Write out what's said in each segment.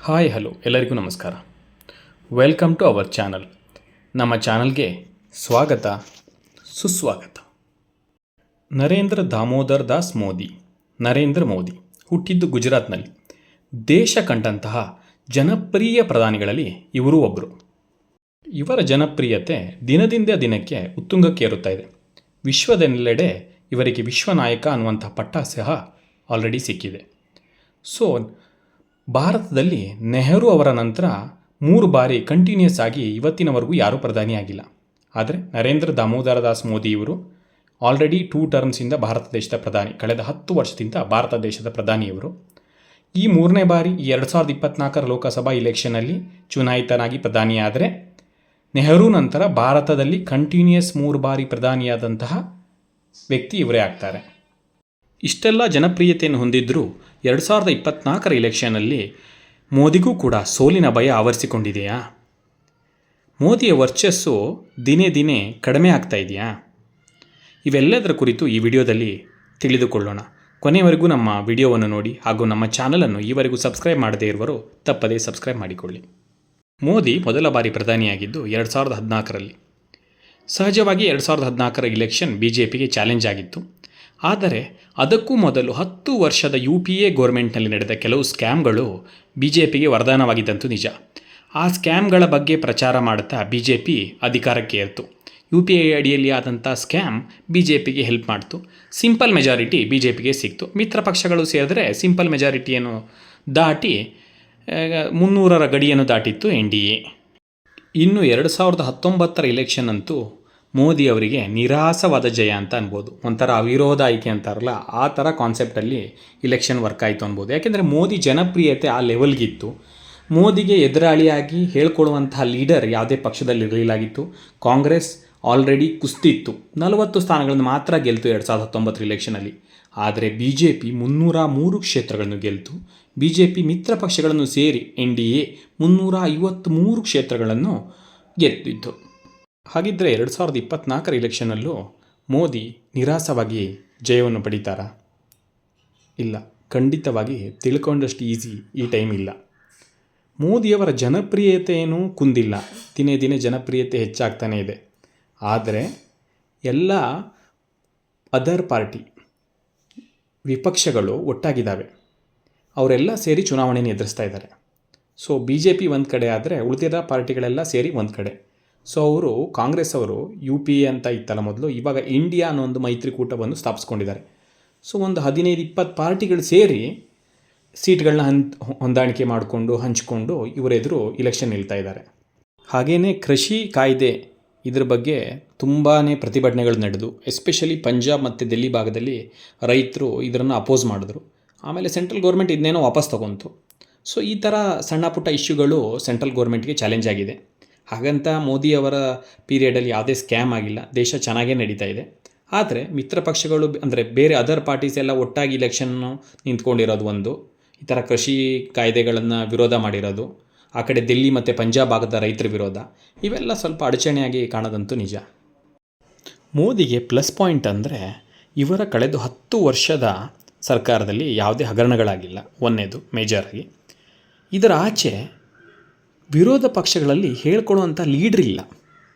Hi hello ಎಲ್ಲರಿಗೂ ನಮಸ್ಕಾರ. Welcome to our channel. ನಮ್ಮ ಚಾನಲ್ಗೆ ಸ್ವಾಗತ ಸುಸ್ವಾಗತ. ನರೇಂದ್ರ ದಾಮೋದರ್ ದಾಸ್ ಮೋದಿ, ನರೇಂದ್ರ ಮೋದಿ ಹುಟ್ಟಿದ್ದು ಗುಜರಾತ್ನಲ್ಲಿ. ದೇಶ ಕಂಡಂತಹ ಜನಪ್ರಿಯ ಪ್ರಧಾನಿಗಳಲ್ಲಿ ಇವರು ಒಬ್ಬರು. ಇವರ ಜನಪ್ರಿಯತೆ ದಿನದಿಂದ ದಿನಕ್ಕೆ ಉತ್ತುಂಗಕ್ಕೇರುತ್ತಾ ಇದೆ. ವಿಶ್ವದೆಲ್ಲೆಡೆ ಇವರಿಗೆ ವಿಶ್ವನಾಯಕ ಅನ್ನುವಂಥ ಪಟ್ಟ ಸಹ ಆಲ್ರೆಡಿ ಸಿಕ್ಕಿದೆ. ಸೊ ಭಾರತದಲ್ಲಿ ನೆಹರು ಅವರ ನಂತರ 3 ಬಾರಿ ಕಂಟಿನ್ಯೂಸ್ ಆಗಿ ಇವತ್ತಿನವರೆಗೂ ಯಾರೂ ಪ್ರಧಾನಿ ಆಗಿಲ್ಲ. ಆದರೆ ನರೇಂದ್ರ ದಾಮೋದರ ದಾಸ್ ಮೋದಿ ಇವರು ಆಲ್ರೆಡಿ 2 ಟರ್ಮ್ಸಿಂದ ಭಾರತ ದೇಶದ ಪ್ರಧಾನಿ, ಕಳೆದ 10 ವರ್ಷದಿಂದ ಭಾರತ ದೇಶದ ಪ್ರಧಾನಿಯವರು. ಈ 3ನೇ ಬಾರಿ 2024 ಲೋಕಸಭಾ ಇಲೆಕ್ಷನ್ನಲ್ಲಿ ಚುನಾಯಿತನಾಗಿ ಪ್ರಧಾನಿಯಾದರೆ ನೆಹರು ನಂತರ ಭಾರತದಲ್ಲಿ ಕಂಟಿನ್ಯೂಯಸ್ 3 ಬಾರಿ ಪ್ರಧಾನಿಯಾದಂತಹ ವ್ಯಕ್ತಿ ಇವರೇ ಆಗ್ತಾರೆ. ಇಷ್ಟೆಲ್ಲ ಜನಪ್ರಿಯತೆಯನ್ನು ಹೊಂದಿದ್ದರೂ 2024 ಇಲೆಕ್ಷನ್ನಲ್ಲಿ ಮೋದಿಗೂ ಕೂಡ ಸೋಲಿನ ಭಯ ಆವರಿಸಿಕೊಂಡಿದೆಯಾ? ಮೋದಿಯ ವರ್ಚಸ್ಸು ದಿನೇ ದಿನೇ ಕಡಿಮೆ ಆಗ್ತಾ ಇದೆಯಾ? ಇವೆಲ್ಲದರ ಕುರಿತು ಈ ವಿಡಿಯೋದಲ್ಲಿ ತಿಳಿದುಕೊಳ್ಳೋಣ. ಕೊನೆಯವರೆಗೂ ನಮ್ಮ ವಿಡಿಯೋವನ್ನು ನೋಡಿ ಹಾಗೂ ನಮ್ಮ ಚಾನಲನ್ನು ಈವರೆಗೂ ಸಬ್ಸ್ಕ್ರೈಬ್ ಮಾಡದೇ ಇರುವವರು ತಪ್ಪದೇ ಸಬ್ಸ್ಕ್ರೈಬ್ ಮಾಡಿಕೊಳ್ಳಿ. ಮೋದಿ ಮೊದಲ ಬಾರಿ ಪ್ರಧಾನಿಯಾಗಿದ್ದು 2014ರಲ್ಲಿ. ಸಹಜವಾಗಿ 2014 ಇಲೆಕ್ಷನ್ BJPಗೆ ಚಾಲೆಂಜ್ ಆಗಿತ್ತು. ಆದರೆ ಅದಕ್ಕೂ ಮೊದಲು 10 ವರ್ಷದ UPA ಗೌರ್ಮೆಂಟ್ನಲ್ಲಿ ನಡೆದ ಕೆಲವು ಸ್ಕ್ಯಾಮ್ಗಳು BJPಗೆ ವರದಾನವಾಗಿದ್ದಂತೂ ನಿಜ. ಆ ಸ್ಕ್ಯಾಮ್ಗಳ ಬಗ್ಗೆ ಪ್ರಚಾರ ಮಾಡುತ್ತಾ BJP ಅಧಿಕಾರಕ್ಕೆ ಏರ್ತು. UPA ಅಡಿಯಲ್ಲಿ ಆದಂಥ ಸ್ಕ್ಯಾಮ್ BJPಗೆ ಹೆಲ್ಪ್ ಮಾಡ್ತು. ಸಿಂಪಲ್ ಮೆಜಾರಿಟಿ BJPಗೆ ಸಿಕ್ತು. ಮಿತ್ರ ಪಕ್ಷಗಳು ಸೇರಿದ್ರೆ ಸಿಂಪಲ್ ಮೆಜಾರಿಟಿಯನ್ನು ದಾಟಿ 300ರ ಗಡಿಯನ್ನು ದಾಟಿತ್ತು NDA. ಇನ್ನು 2019 ಇಲೆಕ್ಷನ್ ಅಂತೂ ಮೋದಿ ಅವರಿಗೆ ನಿರಾಸವಾದ ಜಯ ಅಂತ ಅನ್ಬೋದು. ಒಂಥರ ಅವಿರೋಧ ಆಯ್ಕೆ ಅಂತಾರಲ್ಲ, ಆ ಥರ ಕಾನ್ಸೆಪ್ಟಲ್ಲಿ ಇಲೆಕ್ಷನ್ ವರ್ಕ್ ಆಯಿತು ಅನ್ಬೋದು. ಯಾಕೆಂದರೆ ಮೋದಿ ಜನಪ್ರಿಯತೆ ಆ ಲೆವೆಲ್ಗಿತ್ತು. ಮೋದಿಗೆ ಎದುರಾಳಿಯಾಗಿ ಹೇಳ್ಕೊಳ್ಳುವಂತಹ ಲೀಡರ್ ಯಾವುದೇ ಪಕ್ಷದಲ್ಲಿ ಇರಲಿಲ್ಲಾಗಿತ್ತು. ಕಾಂಗ್ರೆಸ್ ಆಲ್ರೆಡಿ ಕುಸ್ತಿತ್ತು, 40 ಸ್ಥಾನಗಳನ್ನು ಮಾತ್ರ ಗೆಲ್ತು 2019 ಇಲೆಕ್ಷನಲ್ಲಿ. ಆದರೆ BJP 303 ಕ್ಷೇತ್ರಗಳನ್ನು ಗೆಲ್ತು. BJP ಮಿತ್ರ ಪಕ್ಷಗಳನ್ನು ಸೇರಿ NDA 353 ಕ್ಷೇತ್ರಗಳನ್ನು ಗೆದ್ದಿತ್ತು. ಹಾಗಿದ್ದರೆ 2024 ಇಲೆಕ್ಷನ್ನಲ್ಲೂ ಮೋದಿ ನಿರಾಸವಾಗಿ ಜಯವನ್ನು ಪಡಿತಾರಾ? ಇಲ್ಲ, ಖಂಡಿತವಾಗಿ ತಿಳ್ಕೊಂಡಷ್ಟು ಈಸಿ ಈ ಟೈಮ್ ಇಲ್ಲ. ಮೋದಿಯವರ ಜನಪ್ರಿಯತೆಯೇನೂ ಕುಂದಿಲ್ಲ, ದಿನೇ ದಿನೇ ಜನಪ್ರಿಯತೆ ಹೆಚ್ಚಾಗ್ತಾನೇ ಇದೆ. ಆದರೆ ಎಲ್ಲ ಅದರ್ ಪಾರ್ಟಿ ವಿಪಕ್ಷಗಳು ಒಟ್ಟಾಗಿದ್ದಾವೆ. ಅವರೆಲ್ಲ ಸೇರಿ ಚುನಾವಣೆಯನ್ನು ಎದುರಿಸ್ತಾ ಇದ್ದಾರೆ. ಸೊ BJP ಒಂದು ಕಡೆ ಆದರೆ ಉಳಿದಿರೋ ಪಾರ್ಟಿಗಳೆಲ್ಲ ಸೇರಿ ಒಂದು ಕಡೆ. ಸೊ ಕಾಂಗ್ರೆಸ್ ಅವರು UPA ಅಂತ ಇತ್ತಲ್ಲ ಮೊದಲು, ಇವಾಗ ಇಂಡಿಯಾ ಅನ್ನೋ ಒಂದು ಮೈತ್ರಿಕೂಟವನ್ನು ಸ್ಥಾಪಿಸ್ಕೊಂಡಿದ್ದಾರೆ. ಸೊ ಒಂದು 15-20 ಪಾರ್ಟಿಗಳು ಸೇರಿ ಸೀಟ್ಗಳನ್ನ ಹೊಂದಾಣಿಕೆ ಮಾಡಿಕೊಂಡು ಹಂಚಿಕೊಂಡು ಇವರೆದುರು ಇಲೆಕ್ಷನ್ ನಿಲ್ತಾ ಇದ್ದಾರೆ. ಹಾಗೆಯೇ ಕೃಷಿ ಕಾಯ್ದೆ ಇದ್ರ ಬಗ್ಗೆ ತುಂಬಾ ಪ್ರತಿಭಟನೆಗಳು ನಡೆದು, ಎಸ್ಪೆಷಲಿ ಪಂಜಾಬ್ ಮತ್ತು ದಿಲ್ಲಿ ಭಾಗದಲ್ಲಿ ರೈತರು ಇದನ್ನು ಅಪೋಸ್ ಮಾಡಿದ್ರು. ಆಮೇಲೆ ಸೆಂಟ್ರಲ್ ಗೌರ್ಮೆಂಟ್ ಇದನ್ನೇನೋ ವಾಪಸ್ ತಗೊಂತು. ಸೊ ಈ ಥರ ಸಣ್ಣ ಪುಟ್ಟ ಇಶ್ಯೂಗಳು ಸೆಂಟ್ರಲ್ ಗೌರ್ಮೆಂಟ್ಗೆ ಚಾಲೆಂಜ್ ಆಗಿದೆ. ಹಾಗಂತ ಮೋದಿಯವರ ಪೀರಿಯಡಲ್ಲಿ ಯಾವುದೇ ಸ್ಕ್ಯಾಮ್ ಆಗಿಲ್ಲ, ದೇಶ ಚೆನ್ನಾಗೇ ನಡೀತಾ ಇದೆ. ಆದರೆ ಮಿತ್ರ ಪಕ್ಷಗಳು ಅಂದರೆ ಬೇರೆ ಅದರ್ ಪಾರ್ಟೀಸ್ ಎಲ್ಲ ಒಟ್ಟಾಗಿ ಇಲೆಕ್ಷನ್ನು ನಿಂತ್ಕೊಂಡಿರೋದು ಒಂದು, ಈ ಥರ ಕೃಷಿ ಕಾಯ್ದೆಗಳನ್ನು ವಿರೋಧ ಮಾಡಿರೋದು, ಆ ಕಡೆ ದಿಲ್ಲಿ ಮತ್ತು ಪಂಜಾಬ್ ಭಾಗದ ರೈತರ ವಿರೋಧ, ಇವೆಲ್ಲ ಸ್ವಲ್ಪ ಅಡಚಣೆಯಾಗಿ ಕಾಣೋದಂತೂ ನಿಜ. ಮೋದಿಗೆ ಪ್ಲಸ್ ಪಾಯಿಂಟ್ ಅಂದರೆ ಇವರ ಕಳೆದ 10 ವರ್ಷದ ಸರ್ಕಾರದಲ್ಲಿ ಯಾವುದೇ ಹಗರಣಗಳಾಗಿಲ್ಲ, ಒಂದನೇದು ಮೇಜರಾಗಿ. ಇದರ ಆಚೆ ವಿರೋಧ ಪಕ್ಷಗಳಲ್ಲಿ ಹೇಳ್ಕೊಳ್ಳುವಂಥ ಲೀಡ್ರ್ ಇಲ್ಲ.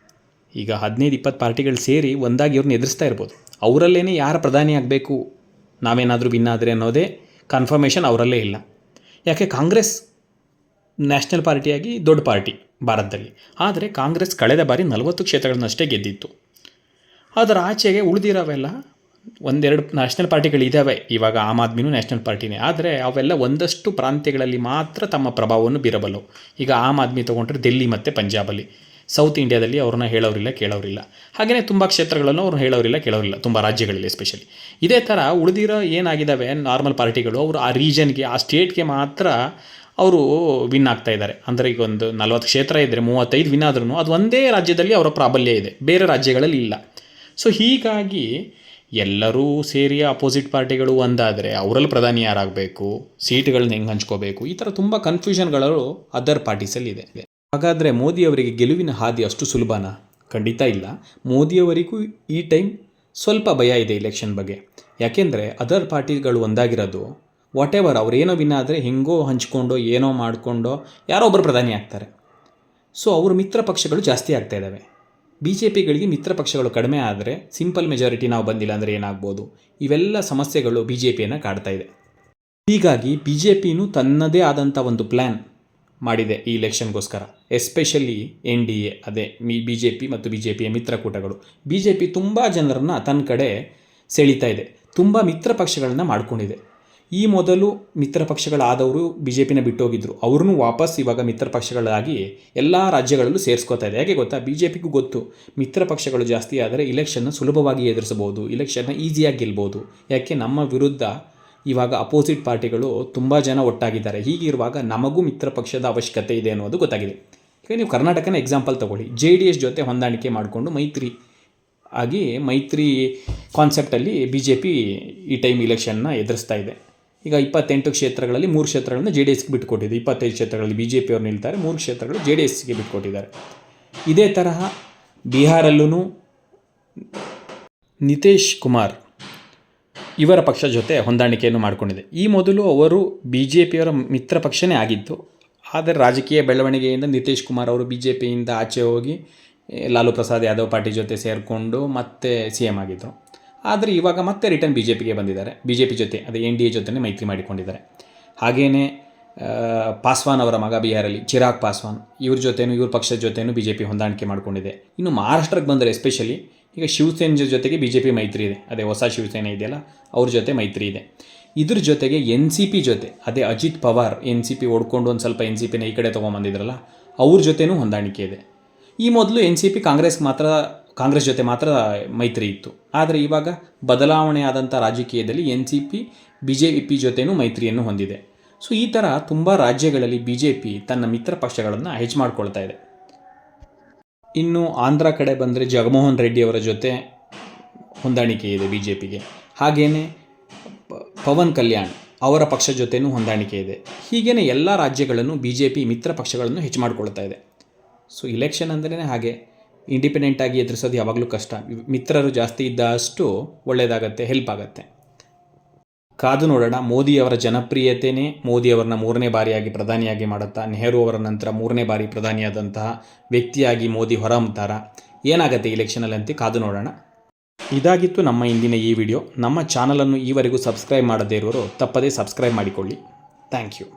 ಈಗ 15-20 ಪಾರ್ಟಿಗಳು ಸೇರಿ ಒಂದಾಗಿ ಇವ್ರನ್ನ ಎದುರಿಸ್ತಾ ಇರ್ಬೋದು. ಅವರಲ್ಲೇ ಯಾರು ಪ್ರಧಾನಿ ಆಗಬೇಕು, ನಾವೇನಾದರೂ ವಿನ್ ಆದರೆ ಅನ್ನೋದೇ ಕನ್ಫರ್ಮೇಷನ್ ಅವರಲ್ಲೇ ಇಲ್ಲ. ಯಾಕೆ ಕಾಂಗ್ರೆಸ್ ನ್ಯಾಷನಲ್ ಪಾರ್ಟಿಯಾಗಿ ದೊಡ್ಡ ಪಾರ್ಟಿ ಭಾರತದಲ್ಲಿ, ಆದರೆ ಕಾಂಗ್ರೆಸ್ ಕಳೆದ ಬಾರಿ 40 ಕ್ಷೇತ್ರಗಳನ್ನಷ್ಟೇ ಗೆದ್ದಿತ್ತು. ಅದರ ಆಚೆಗೆ ಉಳಿದಿರೋವೆಲ್ಲ 1-2 ನ್ಯಾಷನಲ್ ಪಾರ್ಟಿಗಳಿದ್ದಾವೆ. ಇವಾಗ ಆಮ್ ಆದ್ಮಿನೂ ನ್ಯಾಷನಲ್ ಪಾರ್ಟಿನೇ, ಆದರೆ ಅವೆಲ್ಲ ಒಂದಷ್ಟು ಪ್ರಾಂತ್ಯಗಳಲ್ಲಿ ಮಾತ್ರ ತಮ್ಮ ಪ್ರಭಾವವನ್ನು ಬೀರಬಲ್ಲವು. ಈಗ ಆಮ್ ಆದ್ಮಿ ತೊಗೊಂಡ್ರೆ ದಿಲ್ಲಿ ಮತ್ತು ಪಂಜಾಬಲ್ಲಿ, ಸೌತ್ ಇಂಡಿಯಾದಲ್ಲಿ ಅವ್ರನ್ನ ಹೇಳೋರಿಲ್ಲ ಕೇಳೋರಿಲ್ಲ. ಹಾಗೆಯೇ ತುಂಬ ಕ್ಷೇತ್ರಗಳನ್ನು ಅವ್ರನ್ನ ಹೇಳೋರಿಲ್ಲ ಕೇಳೋರಿಲ್ಲ, ತುಂಬ ರಾಜ್ಯಗಳಲ್ಲಿ ಎಸ್ಪೆಷಲಿ. ಇದೇ ಥರ ಉಳಿದಿರೋ ಏನಾಗಿದ್ದಾವೆ ನಾರ್ಮಲ್ ಪಾರ್ಟಿಗಳು, ಅವರು ಆ ರೀಜನ್ಗೆ ಆ ಸ್ಟೇಟ್ಗೆ ಮಾತ್ರ ಅವರು ವಿನ್ ಆಗ್ತಾ ಇದ್ದಾರೆ. ಅಂದರೆ ಈಗ ಒಂದು 40 ಕ್ಷೇತ್ರ ಇದ್ದರೆ 35 ವಿನ್ ಆದ್ರೂ ಅದು ಒಂದೇ ರಾಜ್ಯದಲ್ಲಿ ಅವರ ಪ್ರಾಬಲ್ಯ ಇದೆ, ಬೇರೆ ರಾಜ್ಯಗಳಲ್ಲಿ ಇಲ್ಲ. ಸೊ ಹೀಗಾಗಿ ಎಲ್ಲರೂ ಸೇರಿ ಅಪೋಸಿಟ್ ಪಾರ್ಟಿಗಳು ಒಂದಾದರೆ ಅವರಲ್ಲಿ ಪ್ರಧಾನಿ ಯಾರಾಗಬೇಕು, ಸೀಟ್ಗಳನ್ನ ಹೆಂಗೆ ಹಂಚ್ಕೋಬೇಕು, ಈ ಥರ ತುಂಬ ಕನ್ಫ್ಯೂಷನ್ಗಳು ಅದರ್ ಪಾರ್ಟೀಸಲ್ಲಿ ಇದೆ. ಹಾಗಾದರೆ ಮೋದಿಯವರಿಗೆ ಗೆಲುವಿನ ಹಾದಿ ಅಷ್ಟು ಸುಲಭನಾ? ಖಂಡಿತ ಇಲ್ಲ. ಮೋದಿಯವರಿಗೂ ಈ ಟೈಮ್ ಸ್ವಲ್ಪ ಭಯ ಇದೆ ಇಲೆಕ್ಷನ್ ಬಗ್ಗೆ. ಯಾಕೆಂದರೆ ಅದರ್ ಪಾರ್ಟಿಗಳು ಒಂದಾಗಿರೋದು ವಾಟ್ ಎವರ್ ಅವರೇನೋ ವಿನ್ ಆದರೆ ಹೆಂಗೋ ಹಂಚ್ಕೊಂಡೋ ಏನೋ ಮಾಡಿಕೊಂಡೋ ಯಾರೋ ಒಬ್ಬರು ಪ್ರಧಾನಿ ಆಗ್ತಾರೆ. ಸೊ ಅವ್ರ ಮಿತ್ರ ಪಕ್ಷಗಳು ಜಾಸ್ತಿ ಆಗ್ತಾ ಇದ್ದಾವೆ. ಬಿ ಜೆ ಪಿಗಳಿಗೆ ಮಿತ್ರ ಪಕ್ಷಗಳು ಕಡಿಮೆ ಆದರೆ ಸಿಂಪಲ್ ಮೆಜಾರಿಟಿ ನಾವು ಬಂದಿಲ್ಲ ಅಂದರೆ ಏನಾಗ್ಬೋದು, ಇವೆಲ್ಲ ಸಮಸ್ಯೆಗಳು ಬಿ ಜೆ ಪಿಯನ್ನು ಕಾಡ್ತಾ ಇದೆ. ಹೀಗಾಗಿ ಬಿ ಜೆ ಪಿನೂ ತನ್ನದೇ ಆದಂಥ ಒಂದು ಪ್ಲ್ಯಾನ್ ಮಾಡಿದೆ ಈ ಇಲೆಕ್ಷನ್ಗೋಸ್ಕರ. ಎಸ್ಪೆಷಲಿ NDA, ಅದೇ ಬಿ ಜೆ ಪಿ ಮತ್ತು ಬಿ ಜೆ ಪಿಯ ಮಿತ್ರಕೂಟಗಳು. ಬಿ ಜೆ ಪಿ ತುಂಬ ಜನರನ್ನು ತನ್ನ ಕಡೆ ಸೆಳೀತಾ ಇದೆ, ತುಂಬ ಮಿತ್ರ ಪಕ್ಷಗಳನ್ನು ಮಾಡ್ಕೊಂಡಿದೆ. ಈ ಮೊದಲು ಮಿತ್ರ ಪಕ್ಷಗಳಾದವರು ಬಿ ಜೆ ಪಿನ ಬಿಟ್ಟೋಗಿದ್ದರು, ಅವ್ರನ್ನೂ ವಾಪಸ್ ಇವಾಗ ಮಿತ್ರ ಪಕ್ಷಗಳಾಗಿ ಎಲ್ಲ ರಾಜ್ಯಗಳಲ್ಲೂ ಸೇರಿಸ್ಕೋತಾ ಇದೆ. ಯಾಕೆ ಗೊತ್ತಾ, ಬಿ ಜೆ ಪಿಗೂ ಗೊತ್ತು ಮಿತ್ರ ಪಕ್ಷಗಳು ಜಾಸ್ತಿ ಆದರೆ ಇಲೆಕ್ಷನ್ನ ಸುಲಭವಾಗಿ ಎದುರಿಸಬಹುದು, ಇಲೆಕ್ಷನ್ನ ಈಸಿಯಾಗಿ ಗೆಲ್ಬೋದು. ಯಾಕೆ, ನಮ್ಮ ವಿರುದ್ಧ ಇವಾಗ ಅಪೋಸಿಟ್ ಪಾರ್ಟಿಗಳು ತುಂಬ ಜನ ಒಟ್ಟಾಗಿದ್ದಾರೆ. ಹೀಗಿರುವಾಗ ನಮಗೂ ಮಿತ್ರ ಪಕ್ಷದ ಅವಶ್ಯಕತೆ ಇದೆ ಅನ್ನೋದು ಗೊತ್ತಾಗಿದೆ. ಈಗ ನೀವು ಕರ್ನಾಟಕನ ಎಕ್ಸಾಂಪಲ್ ತೊಗೊಳ್ಳಿ, JDS ಜೊತೆ ಹೊಂದಾಣಿಕೆ ಮಾಡಿಕೊಂಡು ಮೈತ್ರಿ ಕಾನ್ಸೆಪ್ಟಲ್ಲಿ ಬಿ ಜೆ ಪಿ ಈ ಟೈಮ್ ಇಲೆಕ್ಷನ್ನ ಎದುರಿಸ್ತಾ ಇದೆ. ಈಗ 28 ಕ್ಷೇತ್ರಗಳಲ್ಲಿ 3 ಕ್ಷೇತ್ರಗಳನ್ನು JDSಗೆ ಬಿಟ್ಟುಕೊಟ್ಟಿದೆ. 25 ಕ್ಷೇತ್ರಗಳಲ್ಲಿ ಬಿ ಜೆ ಪಿಯವರು ನಿಲ್ತಾರೆ, 3 ಕ್ಷೇತ್ರಗಳು JDSಗೆ ಬಿಟ್ಟುಕೊಟ್ಟಿದ್ದಾರೆ. ಇದೇ ತರಹ ಬಿಹಾರಲ್ಲೂ ನಿತೀಶ್ ಕುಮಾರ್ ಇವರ ಪಕ್ಷ ಜೊತೆ ಹೊಂದಾಣಿಕೆಯನ್ನು ಮಾಡಿಕೊಂಡಿದೆ. ಈ ಮೊದಲು ಅವರು ಬಿ ಜೆ ಪಿಯವರ ಮಿತ್ರ ಪಕ್ಷನೇ ಆಗಿತ್ತು. ಆದರೆ ರಾಜಕೀಯ ಬೆಳವಣಿಗೆಯಿಂದ ನಿತೀಶ್ ಕುಮಾರ್ ಅವರು ಬಿ ಜೆ ಪಿಯಿಂದ ಆಚೆ ಹೋಗಿ ಲಾಲು ಪ್ರಸಾದ್ ಯಾದವ್ ಪಾರ್ಟಿ ಜೊತೆ ಸೇರಿಕೊಂಡು ಮತ್ತೆ CM ಆಗಿದ್ದರು. ಆದರೆ ಇವಾಗ ಮತ್ತೆ ರಿಟರ್ನ್ ಬಿ ಜೆ ಪಿಗೆ ಬಂದಿದ್ದಾರೆ. ಬಿ ಜೆ ಪಿ ಜೊತೆ, ಅದೇ NDA ಜೊತೆ ಮೈತ್ರಿ ಮಾಡಿಕೊಂಡಿದ್ದಾರೆ. ಹಾಗೆಯೇ ಪಾಸ್ವಾನ್ ಅವರ ಮಗ ಬಿಹಾರಲ್ಲಿ ಚಿರಾಗ್ ಪಾಸ್ವಾನ್, ಇವ್ರ ಪಕ್ಷದ ಜೊತೆನೂ ಬಿ ಜೆ ಪಿ ಹೊಂದಾಣಿಕೆ ಮಾಡಿಕೊಂಡಿದೆ. ಇನ್ನು ಮಹಾರಾಷ್ಟ್ರಕ್ಕೆ ಬಂದರೆ ಎಸ್ಪೆಷಲಿ ಈಗ ಶಿವಸೇನೆ ಜೊತೆಗೆ ಬಿ ಜೆ ಪಿ ಮೈತ್ರಿ ಇದೆ. ಅದೇ ಹೊಸ ಶಿವಸೇನೆ ಇದೆಯಲ್ಲ, ಅವ್ರ ಜೊತೆ ಮೈತ್ರಿ ಇದೆ. ಇದ್ರ ಜೊತೆಗೆ NCP ಜೊತೆ, ಅದೇ ಅಜಿತ್ ಪವಾರ್ NCP ಓಡ್ಕೊಂಡು ಒಂದು ಸ್ವಲ್ಪ NCPನ ಈ ಕಡೆ ತೊಗೊಂಬಂದಿದ್ರಲ್ಲ, ಅವ್ರ ಜೊತೆನೂ ಹೊಂದಾಣಿಕೆ ಇದೆ. ಈ ಮೊದಲು NCP ಕಾಂಗ್ರೆಸ್ ಜೊತೆ ಮಾತ್ರ ಮೈತ್ರಿ ಇತ್ತು. ಆದರೆ ಇವಾಗ ಬದಲಾವಣೆ ಆದಂಥ ರಾಜಕೀಯದಲ್ಲಿ NCP ಬಿ ಜೆ ಪಿ ಜೊತೆನೂ ಮೈತ್ರಿಯನ್ನು ಹೊಂದಿದೆ. ಸೊ ಈ ಥರ ತುಂಬ ರಾಜ್ಯಗಳಲ್ಲಿ ಬಿ ಜೆ ಪಿ ತನ್ನ ಮಿತ್ರ ಪಕ್ಷಗಳನ್ನು ಹೆಚ್ಚು ಮಾಡ್ಕೊಳ್ತಾ ಇದೆ. ಇನ್ನು ಆಂಧ್ರ ಕಡೆ ಬಂದರೆ ಜಗನ್ಮೋಹನ್ ರೆಡ್ಡಿ ಅವರ ಜೊತೆ ಹೊಂದಾಣಿಕೆ ಇದೆ ಬಿ ಜೆ ಪಿಗೆ. ಹಾಗೆಯೇ ಪವನ್ ಕಲ್ಯಾಣ್ ಅವರ ಪಕ್ಷ ಜೊತೆನೂ ಹೊಂದಾಣಿಕೆ ಇದೆ. ಹೀಗೇ ಎಲ್ಲ ರಾಜ್ಯಗಳನ್ನು ಬಿ ಜೆ ಪಿ ಮಿತ್ರ ಪಕ್ಷಗಳನ್ನು ಹೆಚ್ಚು ಮಾಡ್ಕೊಳ್ತಾ ಇದೆ. ಸೊ ಇಲೆಕ್ಷನ್ ಅಂದ್ರೇ ಹಾಗೆ, ಇಂಡಿಪೆಂಡೆಂಟಾಗಿ ಎದುರಿಸೋದು ಯಾವಾಗಲೂ ಕಷ್ಟ. ಮಿತ್ರರು ಜಾಸ್ತಿ ಇದ್ದಷ್ಟು ಒಳ್ಳೆಯದಾಗತ್ತೆ, ಹೆಲ್ಪ್ ಆಗುತ್ತೆ. ಕಾದು ನೋಡೋಣ. ಮೋದಿಯವರ ಜನಪ್ರಿಯತೆಯೇ ಮೋದಿಯವರನ್ನ 3ನೇ ಬಾರಿಯಾಗಿ ಪ್ರಧಾನಿಯಾಗಿ ಮಾಡುತ್ತಾ, ನೆಹರು ಅವರ ನಂತರ 3ನೇ ಬಾರಿ ಪ್ರಧಾನಿಯಾದಂತಹ ವ್ಯಕ್ತಿಯಾಗಿ ಮೋದಿ ಹೊರಹೊಮ್ಮುತ್ತಾರಾ, ಏನಾಗುತ್ತೆ ಇಲೆಕ್ಷನಲ್ಲಿ ಅಂತ ಕಾದು ನೋಡೋಣ. ಇದಾಗಿತ್ತು ನಮ್ಮ ಇಂದಿನ ಈ ವಿಡಿಯೋ. ನಮ್ಮ ಚಾನಲನ್ನು ಈವರೆಗೂ ಸಬ್ಸ್ಕ್ರೈಬ್ ಮಾಡದೇ ಇರೋರು ತಪ್ಪದೇ ಸಬ್ಸ್ಕ್ರೈಬ್ ಮಾಡಿಕೊಳ್ಳಿ. Thank you.